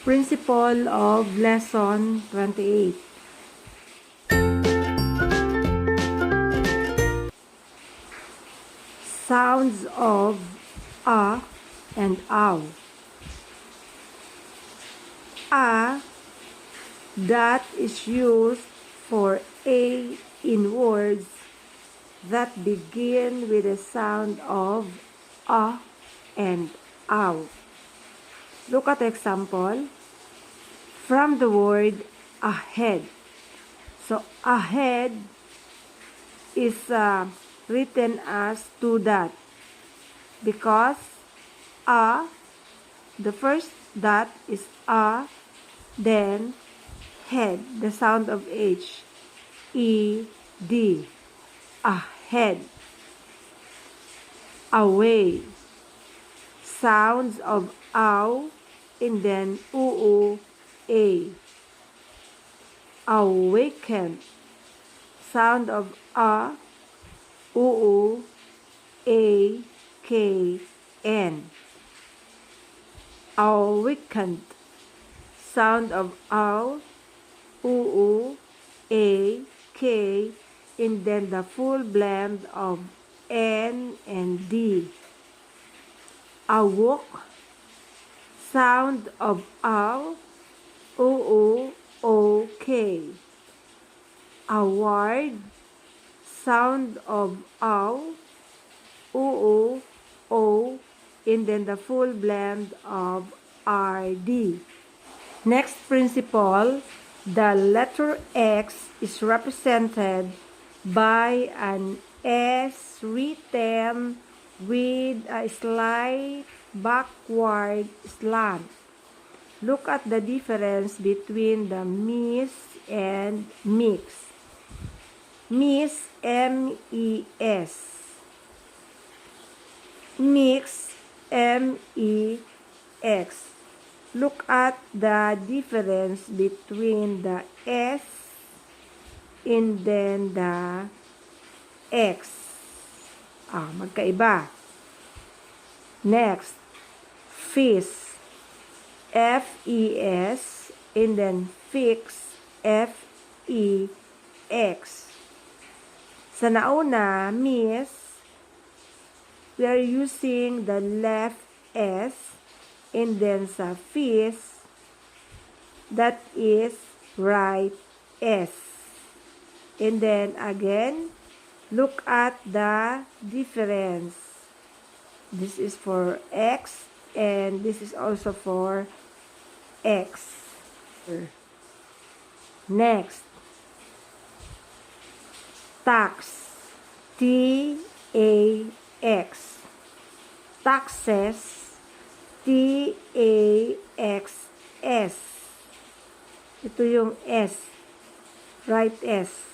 Principle of Lesson 28. Sounds of a and ow. A, that is used for a in words that begin with the sound of a and ow. Look at the example from the word ahead. So ahead is written as to that because the first dot is a, then head, the sound of H, E, D, ahead. Away, sounds of ow, and then oo, a. Awaken, sound of a, oo, a, k, n. Awakened, sound of ow, oo, a, k, and then the full blend of n and d. Awoke, sound of ow, oo, o, k. Award, sound of ow, oo, o, and then the full blend of rd. Next principle, the letter X is represented by an S written with a slight backward slant. Look at the difference between the miss and mix. Miss, M-E-S. Mix, M-E-X. Look at the difference between the S and then the X. Magkaiba. Next, fizz, F-E-S, and then fix, F-E-X. Sa nauna, miss, we are using the left S, and then sa fizz, that is right S. And then again, look at the difference. This is for X, and this is also for X. Next, tax, T-A-X. Taxes, T-A-X-S. Ito yung S, right S.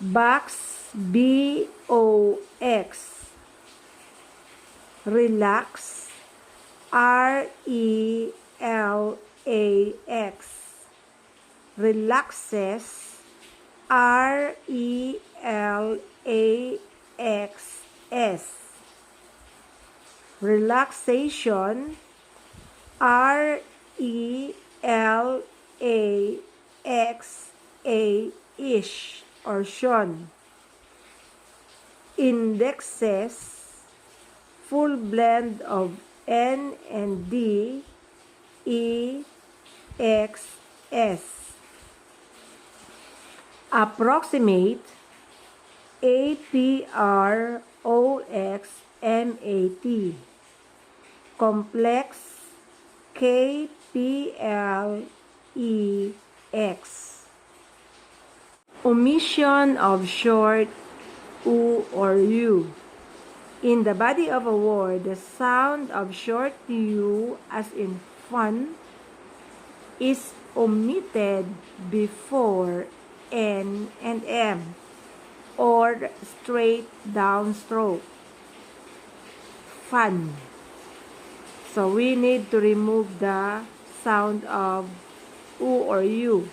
Box, B-O-X. Relax, R-E-L-A-X. Relaxes, R-E-L-A-X-S. Relaxation, R-E-L-A-X-A-ish or Sean. Indexes, full blend of N and D, E, X, S. Approximate, A-P-R-O-X-M-A-T. Complex, K-P-L-E-X. Omission of short U or U. In the body of a word, the sound of short U, as in fun, is omitted before N and M, or straight down stroke. Fun. So we need to remove the sound of U or U.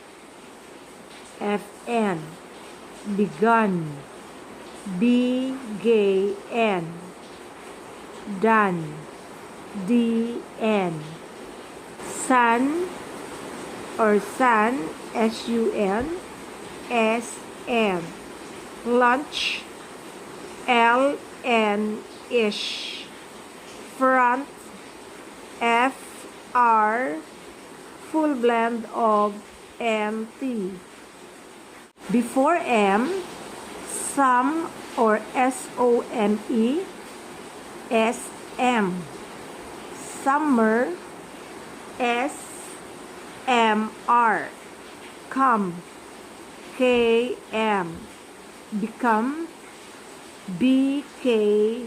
FN. Begun. B-G-N. Done. D-N. Sun or sun, S-U-N, S-N. Lunch, L-N-ish. Front, F-R, full blend of N-T. Before M, some or S-O-M-E, S-M. Summer, S-M-R. Come, K-M. Become, B-K-M.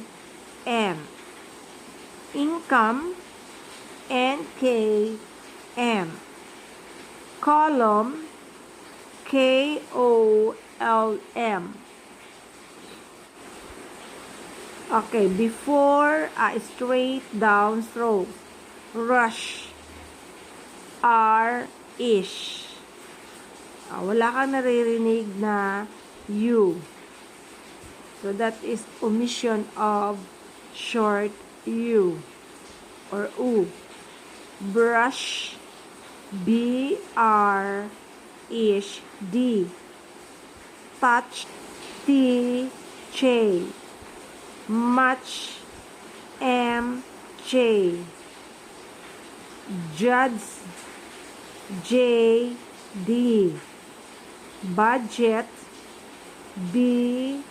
Income, N-K-M. Column, K-O-L-M. Okay, before a straight down stroke, rush, R-ish. Wala kang naririnig na U. So that is omission of short U or U. Brush, B-R-ish, D. Touch, T-J. Match, M-J. Judge, J-D. Budget, B-J-T.